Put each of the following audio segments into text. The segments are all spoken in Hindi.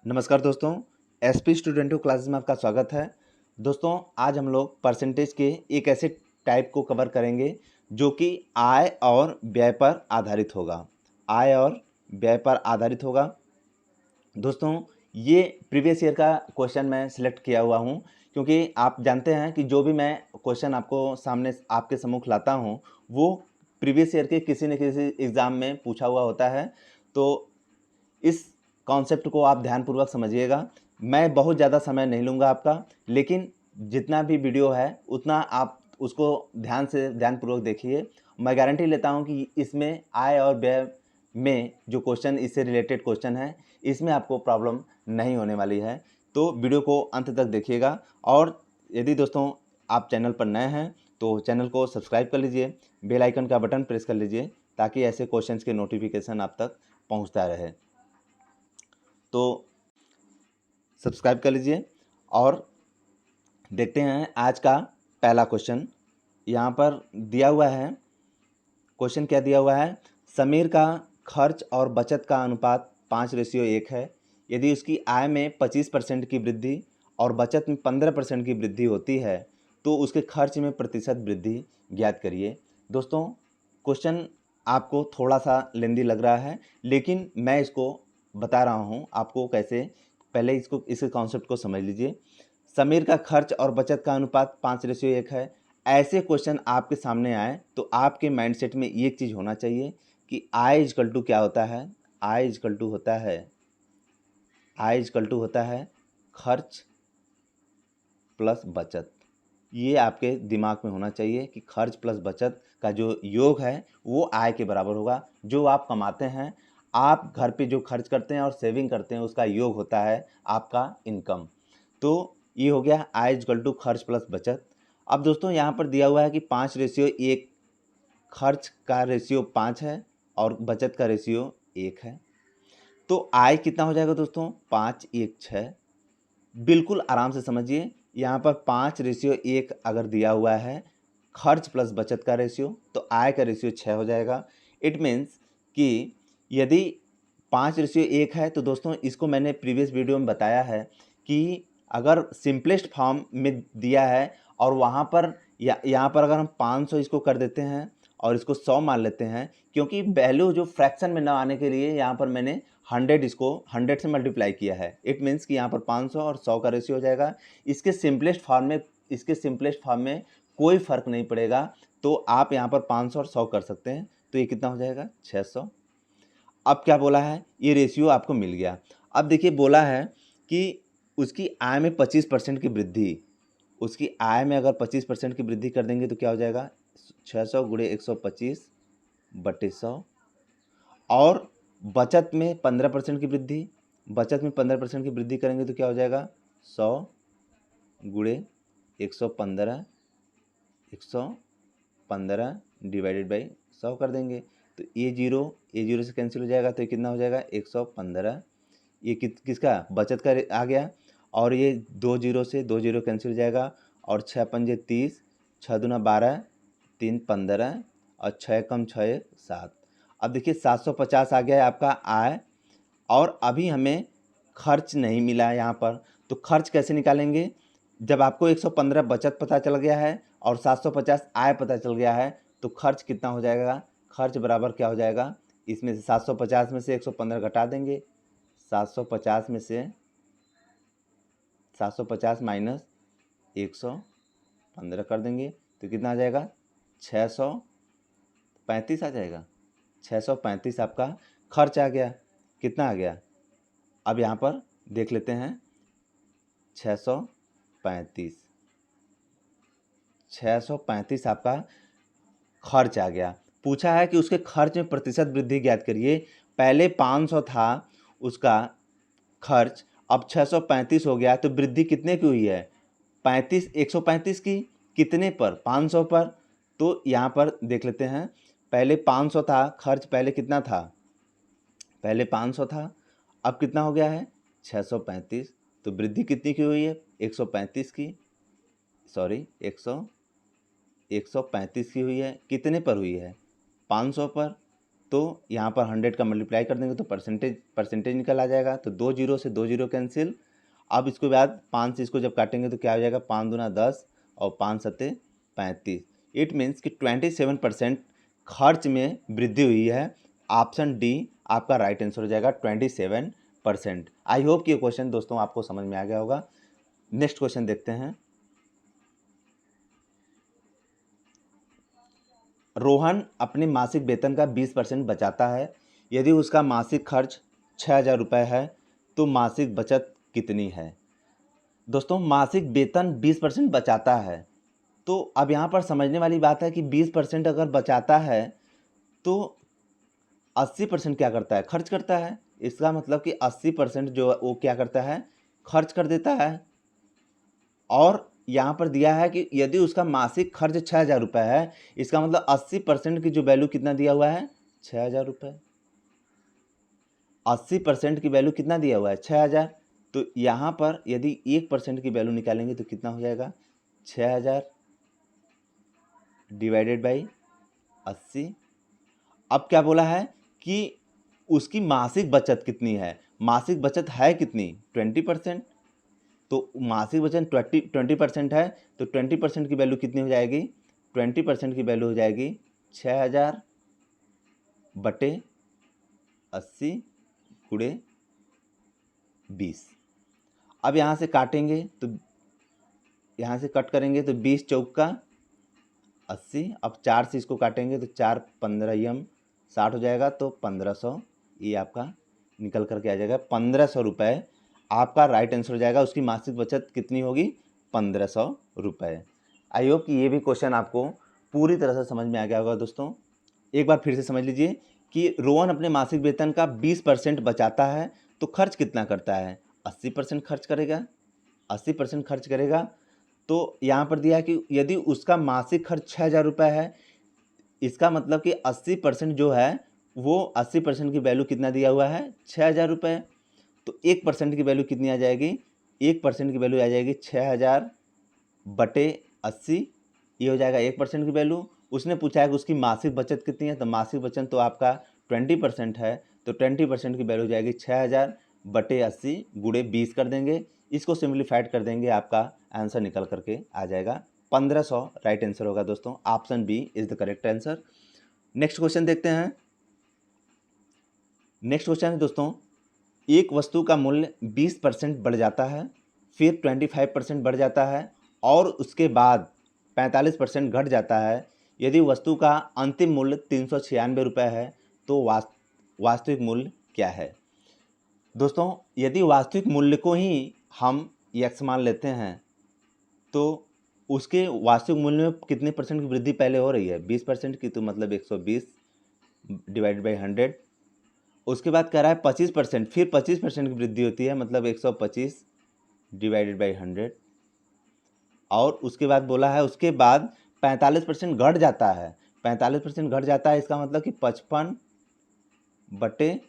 नमस्कार दोस्तों, एसपी स्टूडेंटो क्लासेस में आपका स्वागत है। दोस्तों, आज हम लोग परसेंटेज के एक ऐसे टाइप को कवर करेंगे जो कि आय और व्यय पर आधारित होगा। आय और व्यय पर आधारित होगा। दोस्तों, ये प्रीवियस ईयर का क्वेश्चन मैं सिलेक्ट किया हुआ हूँ क्योंकि आप जानते हैं कि जो भी मैं क्वेश्चन आपको सामने आपके सम्मुख लाता हूँ वो प्रीवियस ईयर के किसी न किसी एग्ज़ाम में पूछा हुआ होता है। तो इस कॉन्सेप्ट को आप ध्यानपूर्वक समझिएगा। मैं बहुत ज़्यादा समय नहीं लूँगा आपका, लेकिन जितना भी वीडियो है उतना आप उसको ध्यान से ध्यानपूर्वक देखिए। मैं गारंटी लेता हूँ कि इसमें आय और व्यय में जो क्वेश्चन इससे रिलेटेड क्वेश्चन है, इसमें आपको प्रॉब्लम नहीं होने वाली है। तो वीडियो को अंत तक देखिएगा। और यदि दोस्तों आप चैनल पर नए हैं तो चैनल को सब्सक्राइब कर लीजिए, बेल आइकन का बटन प्रेस कर लीजिए ताकि ऐसे क्वेश्चंस के नोटिफिकेशन आप तक पहुंचता रहे। तो सब्सक्राइब कर लीजिए और देखते हैं आज का पहला क्वेश्चन। यहाँ पर दिया हुआ है, क्वेश्चन क्या दिया हुआ है, समीर का खर्च और बचत का अनुपात 5:1 है। यदि उसकी आय में 25% की वृद्धि और बचत में 15% की वृद्धि होती है तो उसके खर्च में प्रतिशत वृद्धि ज्ञात करिए। दोस्तों, क्वेश्चन आपको थोड़ा सा लेंदी लग रहा है, लेकिन मैं इसको बता रहा हूँ आपको कैसे। पहले इसके कॉन्सेप्ट को समझ लीजिए। समीर का खर्च और बचत का अनुपात 5:1 है। ऐसे क्वेश्चन आपके सामने आए तो आपके माइंडसेट में ये चीज़ होना चाहिए कि आई इजकल टू क्या होता है। आई इजकल टू होता है खर्च प्लस बचत। ये आपके दिमाग में होना चाहिए कि खर्च प्लस बचत का जो योग है वो आय के बराबर होगा। जो आप कमाते हैं, आप घर पे जो खर्च करते हैं और सेविंग करते हैं, उसका योग होता है आपका इनकम। तो ये हो गया आय इजकल टू खर्च प्लस बचत। अब दोस्तों यहाँ पर दिया हुआ है कि 5:1, खर्च का रेशियो 5 है और बचत का रेशियो 1 है। तो आय कितना हो जाएगा दोस्तों, 5, 1, 6। बिल्कुल आराम से समझिए। यहाँ पर 5:1 अगर दिया हुआ है खर्च प्लस बचत का रेशियो, तो आय का रेशियो 6 हो जाएगा। इट मीन्स कि यदि 5:1 है तो दोस्तों इसको मैंने प्रीवियस वीडियो में बताया है कि अगर सिंपलेस्ट फॉर्म में दिया है और वहाँ पर यहाँ पर अगर हम 500 इसको कर देते हैं और इसको 100 मान लेते हैं, क्योंकि वैल्यू जो फ्रैक्शन में ना आने के लिए यहाँ पर मैंने 100 से मल्टीप्लाई किया है। इट मीन्स कि यहाँ पर 500 और 100 का रेशियो हो जाएगा। इसके सिंपलेस्ट फॉर्म में कोई फ़र्क नहीं पड़ेगा। तो आप यहाँ पर 500 और 100 कर सकते हैं। तो ये कितना हो जाएगा, 600। अब क्या बोला है, ये रेशियो आपको मिल गया। अब देखिए बोला है कि उसकी आय में 25% की वृद्धि। उसकी आय में अगर 25% की वृद्धि कर देंगे तो क्या हो जाएगा, 600 गुणे 125 बटे 100। और बचत में 15% की वृद्धि। बचत में 15% की वृद्धि करेंगे तो क्या हो जाएगा, 100 गुणे 115 डिवाइडेड बाई 100 कर देंगे तो ये जीरो से कैंसिल हो जाएगा। तो ये कितना हो जाएगा, 115। ये किसका, बचत का आ गया। और ये 2 जीरो से 2 जीरो कैंसिल हो जाएगा। और 6 पंजे 30, 6 दूना 12, 3 15 और 6 कम 6 7। अब देखिए 750 आ गया है आपका आय। और अभी हमें खर्च नहीं मिला है यहाँ पर। तो खर्च कैसे निकालेंगे, जब आपको 115 बचत पता चल गया है और 750 आय पता चल गया है तो खर्च कितना हो जाएगा, खर्च बराबर क्या हो जाएगा, इसमें से 750 में से 115 घटा देंगे। 750 में से 750 माइनस 115 कर देंगे तो कितना आ जाएगा, 635 आ जाएगा। 635 आपका खर्च आ गया। कितना आ गया, अब यहाँ पर देख लेते हैं। 635 आपका खर्च आ गया। पूछा है कि उसके खर्च में प्रतिशत वृद्धि ज्ञात करिए। पहले 500 था उसका खर्च, अब 635 हो गया। तो वृद्धि कितने की हुई है, 135 की। कितने पर, 500 पर। तो यहाँ पर देख लेते हैं। पहले 500 था खर्च, पहले कितना था, पहले 500 था, अब कितना हो गया है, 635। तो वृद्धि कितनी की हुई है, 135 की, सॉरी 135 की हुई है। कितने पर हुई है, 500 पर। तो यहाँ पर 100 का मल्टीप्लाई कर देंगे तो परसेंटेज निकल आ जाएगा। तो 2 जीरो से 2 जीरो कैंसिल। अब इसके बाद 5 से इसको जब काटेंगे तो क्या हो जाएगा, 5 दूना 10 और 5 सत्ते 35। इट मीन्स कि 27% खर्च में वृद्धि हुई है। ऑप्शन डी आपका राइट आंसर हो जाएगा 27%। आई होप कि ये क्वेश्चन दोस्तों आपको समझ में आ गया होगा। नेक्स्ट क्वेश्चन देखते हैं। रोहन अपने मासिक वेतन का 20% बचाता है। यदि उसका मासिक खर्च 6,000 रुपये है तो मासिक बचत कितनी है। दोस्तों मासिक वेतन 20% बचाता है, तो अब यहाँ पर समझने वाली बात है कि 20% अगर बचाता है तो 80% क्या करता है, खर्च करता है। इसका मतलब कि 80% जो वो क्या करता है, खर्च कर देता है। और यहाँ पर दिया है कि यदि उसका मासिक खर्च 6,000 रुपये है, इसका मतलब 80% की जो वैल्यू कितना दिया हुआ है, 6,000 रुपये। 80% की वैल्यू कितना दिया हुआ है, 6,000। तो यहाँ पर यदि 1% की वैल्यू निकालेंगे तो कितना हो जाएगा, 6,000 डिवाइडेड बाई 80। अब क्या बोला है कि उसकी मासिक बचत कितनी है। मासिक बचत है कितनी, 20%। तो मासिक बचत 20% है, तो 20% की वैल्यू कितनी हो जाएगी, 20% की वैल्यू हो जाएगी 6,000 बटे 80 गुणे 20। अब यहाँ से काटेंगे तो यहाँ से कट करेंगे तो 20 चौका 80। अब 4 से इसको काटेंगे तो 4 15 यम 60 हो जाएगा, तो 1500 ये आपका निकल करके आ जाएगा। 1500 रुपये आपका राइट आंसर हो जाएगा। उसकी मासिक बचत कितनी होगी, 1500 रुपये। आई होप कि ये भी क्वेश्चन आपको पूरी तरह से समझ में आ गया होगा। दोस्तों एक बार फिर से समझ लीजिए कि रोहन अपने मासिक वेतन का 20% बचाता है तो खर्च कितना करता है, 80% खर्च करेगा। 80% खर्च करेगा। तो यहाँ पर दिया है कि यदि उसका मासिक खर्च 6,000 रुपये है, इसका मतलब कि 80% जो है वो 80% की वैल्यू कितना दिया हुआ है, 6,000 रुपये। तो 1% की वैल्यू कितनी आ जाएगी, 1% की वैल्यू आ जाएगी 6,000 बटे 80। ये हो जाएगा 1% की वैल्यू। उसने पूछा है कि उसकी मासिक बचत कितनी है, तो मासिक बचत तो आपका 20% है, तो 20% की वैल्यू हो जाएगी 6,000 बटे 80 गुणे 20 कर देंगे। इसको सिंप्लीफाइड कर देंगे, आपका आंसर निकल करके आ जाएगा 1500। राइट आंसर होगा दोस्तों, option B is the correct answer. Next question देखते हैं। नेक्स्ट क्वेश्चन है दोस्तों, एक वस्तु का मूल्य 20% बढ़ जाता है, फिर 25% बढ़ जाता है और उसके बाद 45% घट जाता है। यदि वस्तु का अंतिम मूल्य 396 रुपये है तो वास्तविक मूल्य क्या है। दोस्तों यदि वास्तविक मूल्य को ही हम x मान लेते हैं तो उसके वास्तविक मूल्य में कितने परसेंट की वृद्धि पहले हो रही है, 20% की, तो मतलब 120 डिवाइडेड बाई 100। उसके बाद कह रहा है 25%, फिर 25% की वृद्धि होती है, मतलब 125 डिवाइडेड बाई 100। और उसके बाद बोला है उसके बाद 45% घट जाता है। 45% घट जाता है, इसका मतलब कि 55 बटे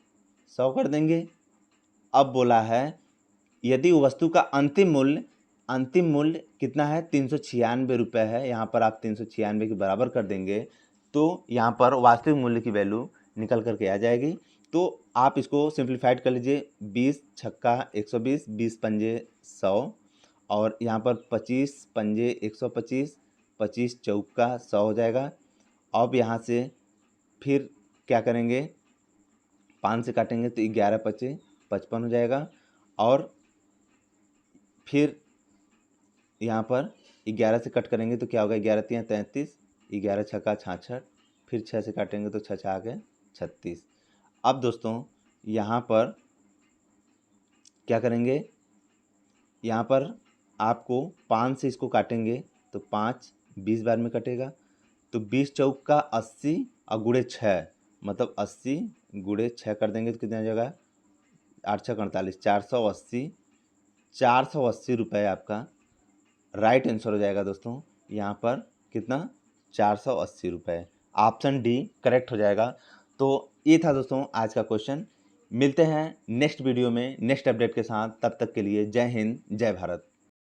100 कर देंगे। अब बोला है यदि वस्तु का अंतिम मूल्य कितना है, 396 रुपये है। यहाँ पर आप 396 के बराबर कर देंगे तो यहाँ पर वास्तविक मूल्य की वैल्यू निकल करके आ जाएगी। तो आप इसको सिंप्लीफाइड कर लीजिए, 20 छक्का 120, 20 पंजे 100 और यहाँ पर 25 पंजे 125, 25 चौका 100 हो जाएगा। अब यहाँ से फिर क्या करेंगे, 5 से काटेंगे तो 11 पचे 55 हो जाएगा। और फिर यहाँ पर 11 से कट करेंगे तो क्या होगा, 11 तियाँ 33, 11 छक्का 66, फिर 6 से काटेंगे तो 6 आ गए 36। अब दोस्तों यहाँ पर क्या करेंगे, यहाँ पर आपको 5 से इसको काटेंगे तो 5 20 बार में कटेगा, तो 20 चौक का 80 और गुणे 6, मतलब 80 गुणे 6 कर देंगे तो कितना हो जाएगा, 8 6 48, 480 रुपये आपका राइट आंसर हो जाएगा। दोस्तों यहाँ पर कितना, 480 रुपये। ऑप्शन डी करेक्ट हो जाएगा। तो ये था दोस्तों आज का क्वेश्चन। मिलते हैं नेक्स्ट वीडियो में नेक्स्ट अपडेट के साथ, तब तक के लिए जय हिंद जय भारत।